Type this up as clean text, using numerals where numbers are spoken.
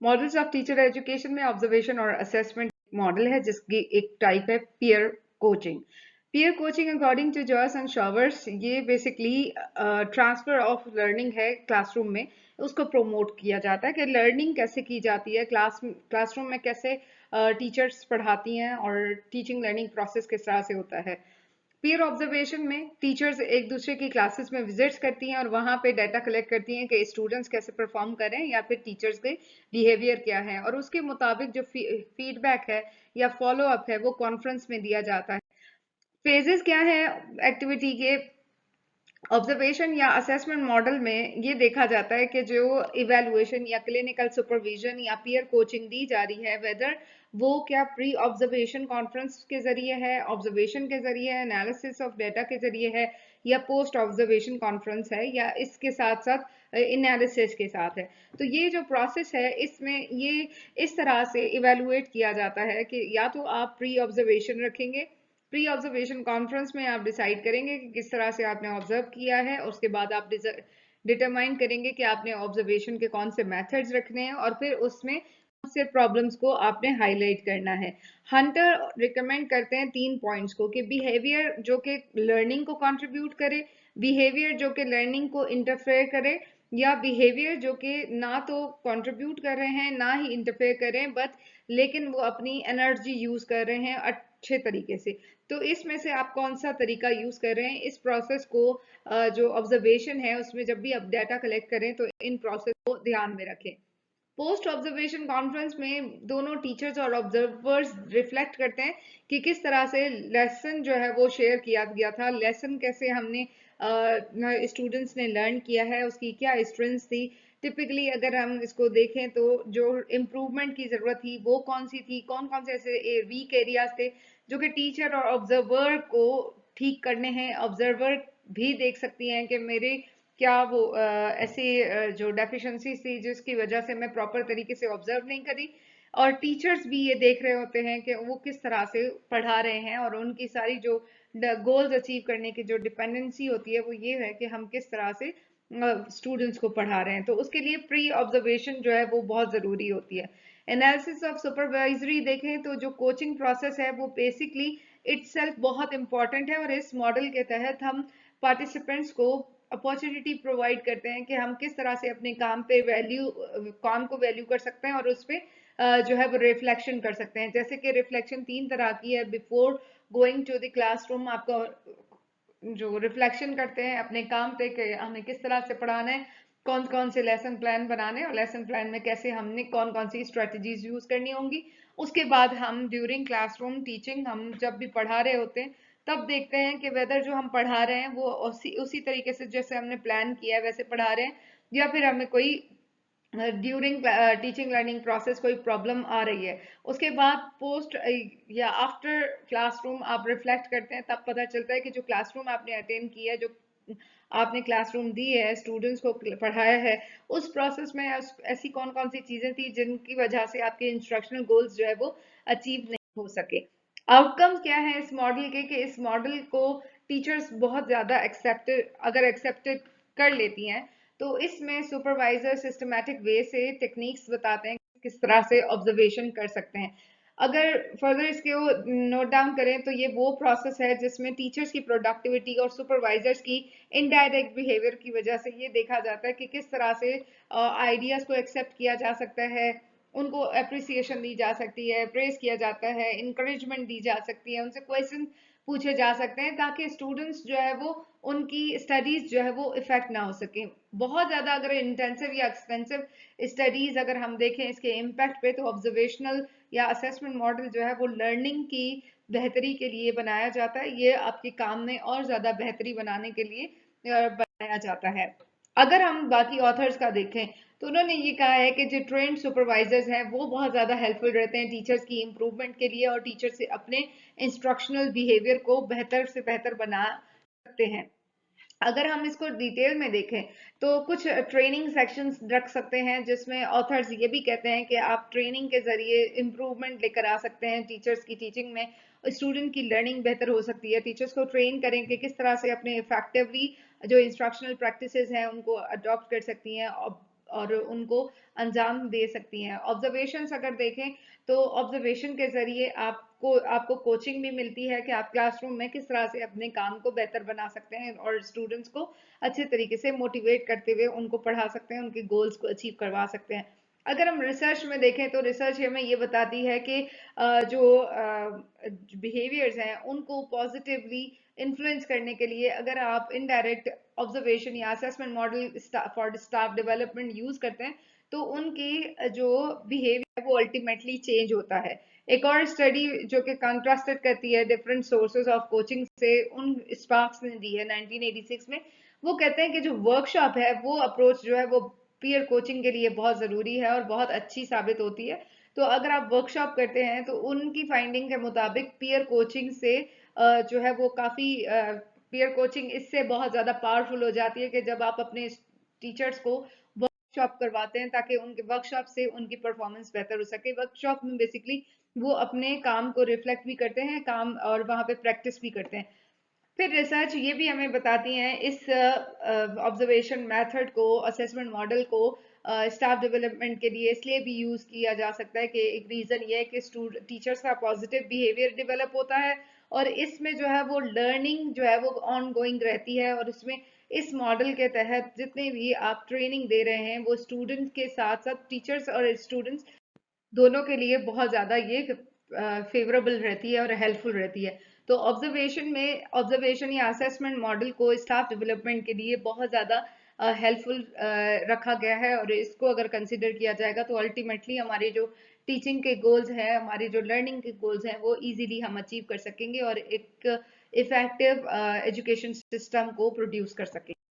Models of teacher education में observation और assessment model है, जिसकी एक टाइप है peer coaching. Peer coaching according to Joyce and Showers, ये बेसिकली ट्रांसफर ऑफ लर्निंग है क्लासरूम में। उसको प्रमोट किया जाता है कि लर्निंग कैसे की जाती है क्लासरूम में, कैसे टीचर्स पढ़ाती हैं और टीचिंग लर्निंग प्रोसेस किस तरह से होता है। पीयर ऑब्जर्वेशन में टीचर्स एक दूसरे की क्लासेस में विजिट्स करती हैं और वहां पे डाटा कलेक्ट करती हैं कि स्टूडेंट्स कैसे परफॉर्म कर रहे हैं या फिर टीचर्स के बिहेवियर क्या है, और उसके मुताबिक जो फीडबैक है या फॉलो अप है वो कॉन्फ्रेंस में दिया जाता है। फेजेस क्या है एक्टिविटी के ऑब्जर्वेशन या असेसमेंट मॉडल में? ये देखा जाता है कि जो इवेलुएशन या क्लिनिकल सुपरविजन या पीयर कोचिंग दी जा रही है, वेदर वो क्या प्री ऑब्जर्वेशन कॉन्फ्रेंस के जरिए है, ऑब्जर्वेशन के जरिए है, एनालिसिस ऑफ डेटा के जरिए है, या पोस्ट ऑब्जर्वेशन कॉन्फ्रेंस है, या इसके साथ साथ एनालिसिस के साथ है। तो ये जो प्रोसेस है इसमें ये इस तरह से इवेलुएट किया जाता है कि या तो आप प्री ऑब्जर्वेशन रखेंगे, प्री ऑब्जर्वेशन कॉन्फ्रेंस में आप डिसाइड करेंगे कि किस तरह से आपने ऑब्जर्व किया है, उसके बाद आप डिटरमाइन करेंगे कि आपने ऑब्जर्वेशन के कौन से मेथड्स रखने हैं, और फिर उसमें कौन से प्रॉब्लम्स को आपने हाईलाइट करना है। हंटर रिकमेंड करते हैं 3 पॉइंट्स को, कि बिहेवियर जो कि लर्निंग को कंट्रीब्यूट करे, बिहेवियर जो कि लर्निंग को इंटरफेयर करे, या बिहेवियर जो कि ना तो कंट्रीब्यूट कर रहे हैं ना ही इंटरफेयर कर रहे हैं, बट लेकिन वो अपनी एनर्जी यूज कर रहे हैं अच्छे तरीके से। तो इसमें से आप कौन सा तरीका यूज कर रहे हैं? इस प्रोसेस को जो ऑब्जर्वेशन है उसमें जब भी आप डाटा कलेक्ट करें तो इन प्रोसेस को ध्यान में रखें। पोस्ट ऑब्जर्वेशन कॉन्फ्रेंस में दोनों टीचर्स और ऑब्जर्वर्स रिफ्लेक्ट करते हैं कि किस तरह से लेसन जो है वो शेयर किया गया था, लेसन कैसे हमने स्टूडेंट्स ने लर्न किया है, उसकी क्या स्ट्रेंथ्स थी। टिपिकली अगर हम इसको देखें तो जो इम्प्रूवमेंट की जरूरत थी वो कौन सी थी, कौन कौन से ऐसे वीक एरियाज थे जो कि टीचर और ऑब्जर्वर को ठीक करने हैं। ऑब्जर्वर भी देख सकती हैं कि मेरे क्या वो ऐसे जो डेफिशिएंसीज थी जिसकी वजह से मैं प्रॉपर तरीके से ऑब्जर्व नहीं करी, और टीचर्स भी ये देख रहे होते हैं कि वो किस तरह से पढ़ा रहे हैं, और उनकी सारी जो गोल्स अचीव करने की जो डिपेंडेंसी होती है वो ये है कि हम किस तरह से स्टूडेंट्स को पढ़ा रहे हैं। तो उसके लिए प्री ऑब्जर्वेशन जो है वो बहुत ज़रूरी होती है। एनालिसिस ऑफ सुपरवाइजरी देखें तो जो कोचिंग प्रोसेस है वो बेसिकली इटसेल्फ बहुत इंपॉर्टेंट है, और इस मॉडल के तहत हम पार्टिसिपेंट्स को अपॉर्चुनिटी प्रोवाइड करते हैं कि हम किस तरह से अपने काम को वैल्यू कर सकते हैं और उस पर जो है वो रिफ्लेक्शन कर सकते हैं। जैसे कि रिफ्लेक्शन 3 तरह की है। Before going to the classroom आपका जो रिफ्लेक्शन करते हैं अपने काम पे कि हमें किस तरह से पढ़ाना है, कौन कौन से लेसन प्लान बनाने, और लेसन प्लान में कैसे हमने कौन कौन सी स्ट्रेटजीज यूज करनी होंगी। उसके बाद हम ड्यूरिंग क्लासरूम टीचिंग हम जब भी पढ़ा रहे होते हैं तब देखते हैं कि वेदर जो हम पढ़ा रहे हैं वो उसी तरीके से जैसे हमने प्लान किया है वैसे पढ़ा रहे हैं, या फिर हमें कोई ड्यूरिंग टीचिंग लर्निंग प्रोसेस कोई प्रॉब्लम आ रही है। उसके बाद पोस्ट या आफ्टर क्लासरूम आप रिफ्लेक्ट करते हैं, तब पता चलता है कि जो क्लासरूम आपने अटेंड किया है, जो आपने क्लासरूम दी है, स्टूडेंट्स को पढ़ाया है, उस प्रोसेस में ऐसी कौन कौन सी चीजें थी जिनकी वजह से आपके इंस्ट्रक्शनल गोल्स जो है वो अचीव नहीं हो सके। आउटकम्स क्या है इस मॉडल के? कि इस मॉडल को टीचर्स बहुत ज्यादा एक्सेप्टेड कर लेती हैं। तो इसमें सुपरवाइजर सिस्टमैटिक वे से टेक्निक्स बताते हैं किस तरह से ऑब्जर्वेशन कर सकते हैं। अगर फर्दर इसके नोट डाउन करें तो ये वो प्रोसेस है जिसमें टीचर्स की प्रोडक्टिविटी और सुपरवाइजर्स की इनडायरेक्ट बिहेवियर की वजह से ये देखा जाता है कि किस तरह से आइडियाज को एक्सेप्ट किया जा सकता है, उनको अप्रिसिएशन दी जा सकती है, प्रेज किया जाता है, इंकरेजमेंट दी जा सकती है, उनसे क्वेश्चन पूछे जा सकते हैं ताकि स्टूडेंट्स जो है वो उनकी स्टडीज जो है वो इफेक्ट ना हो सके। बहुत ज्यादा अगर इंटेंसिव या एक्सपेंसिव स्टडीज अगर हम देखें इसके इम्पैक्ट पे, तो ऑब्जर्वेशनल या असेसमेंट मॉडल जो है वो लर्निंग की बेहतरी के लिए बनाया जाता है। ये आपके काम में और ज्यादा बेहतरी बनाने के लिए बनाया जाता है। अगर हम बाकी ऑथर्स का देखें तो उन्होंने ये कहा है कि जो ट्रेंड सुपरवाइजर्स हैं वो बहुत ज़्यादा हेल्पफुल रहते हैं टीचर्स की इम्प्रूवमेंट के लिए, और टीचर से अपने इंस्ट्रक्शनल बिहेवियर को बेहतर से बेहतर बना सकते हैं। अगर हम इसको डिटेल में देखें तो कुछ ट्रेनिंग सेक्शंस रख सकते हैं जिसमें ऑथर्स ये भी कहते हैं कि आप ट्रेनिंग के जरिए इम्प्रूवमेंट लेकर आ सकते हैं टीचर्स की टीचिंग में, स्टूडेंट की लर्निंग बेहतर हो सकती है। टीचर्स को ट्रेन करें कि किस तरह से अपने इफेक्टिवली जो इंस्ट्रक्शनल प्रैक्टिसेस हैं उनको अडॉप्ट कर सकती हैं, और उनको अंजाम दे सकती हैं। ऑब्जर्वेशंस अगर देखें तो ऑब्जर्वेशन के जरिए आपको आपको कोचिंग भी मिलती है कि आप क्लासरूम में किस तरह से अपने काम को बेहतर बना सकते हैं और स्टूडेंट्स को अच्छे तरीके से मोटिवेट करते हुए उनको पढ़ा सकते हैं, उनके गोल्स को अचीव करवा सकते हैं। अगर हम रिसर्च में देखें तो रिसर्च हमें ये बताती है कि जो बिहेवियर्स हैं उनको पॉजिटिवली इन्फ्लुएंस करने के लिए अगर आप इनडायरेक्ट ऑब्जर्वेशन या assessment model for staff development use करते हैं तो उनकी जो बिहेवियर है वो अल्टीमेटली चेंज होता है। एक और स्टडी जो कि कंट्रास्टेड करती है डिफरेंट सोर्सेज ऑफ कोचिंग से उन स्पार्क्स ने दी है 1986 में। वो कहते हैं कि जो वर्कशॉप है वो अप्रोच जो है वो पीयर कोचिंग के लिए बहुत जरूरी है और बहुत अच्छी साबित होती है। तो अगर आप वर्कशॉप करते हैं तो उनकी फाइंडिंग के मुताबिक पीयर कोचिंग से जो है वो काफी पीयर कोचिंग इससे बहुत ज्यादा पावरफुल हो जाती है कि जब आप अपने टीचर्स को वर्कशॉप करवाते हैं ताकि उनके वर्कशॉप से उनकी परफॉर्मेंस बेहतर हो सके। वर्कशॉप में बेसिकली वो अपने काम को रिफ्लेक्ट भी करते हैं काम और वहां पे प्रैक्टिस भी करते हैं। फिर रिसर्च ये भी हमें बताती हैं इस ऑब्जर्वेशन मेथड को असेसमेंट मॉडल को स्टाफ डेवलपमेंट के लिए इसलिए भी यूज किया जा सकता है कि एक रीजन ये है कि टीचर्स का पॉजिटिव बिहेवियर डेवलप होता है और इसमें जो है वो लर्निंग जो है वो ऑन गोइंग रहती है और इसमें इस मॉडल के तहत जितने भी आप ट्रेनिंग दे रहे हैं वो स्टूडेंट्स के साथ साथ टीचर्स और स्टूडेंट्स दोनों के लिए बहुत ज्यादा ये फेवरेबल रहती है और हेल्पफुल रहती है। तो ऑब्जर्वेशन या असेसमेंट मॉडल को स्टाफ डेवलपमेंट के लिए बहुत ज्यादा हेल्पफुल रखा गया है और इसको अगर कंसिडर किया जाएगा तो अल्टीमेटली हमारे जो टीचिंग के गोल्स हैं हमारी जो लर्निंग के गोल्स हैं वो इजीली हम अचीव कर सकेंगे और एक इफेक्टिव एजुकेशन सिस्टम को प्रोड्यूस कर सकेंगे।